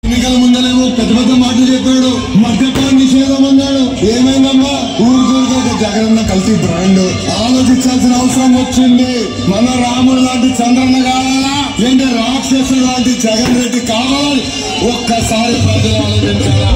ఎన్నికల ముందరేమో పెద్ద పెద్ద మాటలు చెప్పాడు, మద్యపాన నిషేధం అన్నాడు. ఏమైందమ్మా? ఊరికూరికి ఒక జగనన్న కల్తీ బ్రాండ్. ఆలోచించాల్సిన అవసరం వచ్చింది. మన రాముడు లాంటి చంద్రన్న కావాలా, ఏంటి రాక్షసుడు లాంటి జగన్ రెడ్డి కావాలి? ఒక్కసారి ప్రజలు ఆలోచించాలా?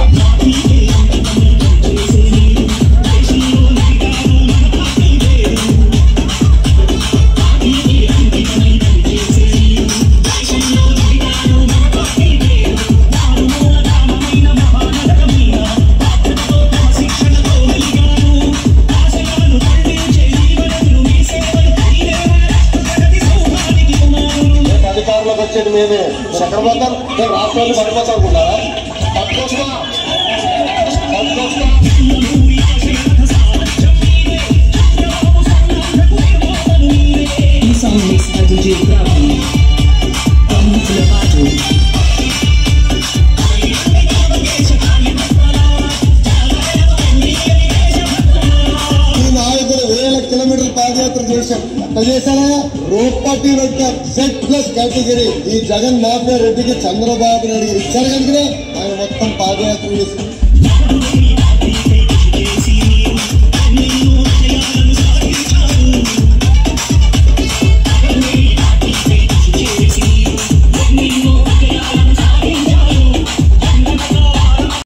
అధికారంలోకి వచ్చేది మేమే. ఎక్కడ పోతారు? నేను రాష్ట్రాన్ని పడిపోతా అనుకుంటారా? ఈ నాయకులు 1000 కిలోమీటర్లు పాదయాత్ర చేశాం. ఎట్లా చేశారా? రూపాయి పెట్టారు. Z+ category. ఈ జగన్ మాఫియా రెడ్డికి చంద్రబాబు నాయుడు ఇచ్చారు కనుక ఆయన మొత్తం పాదయాత్ర చేశారు.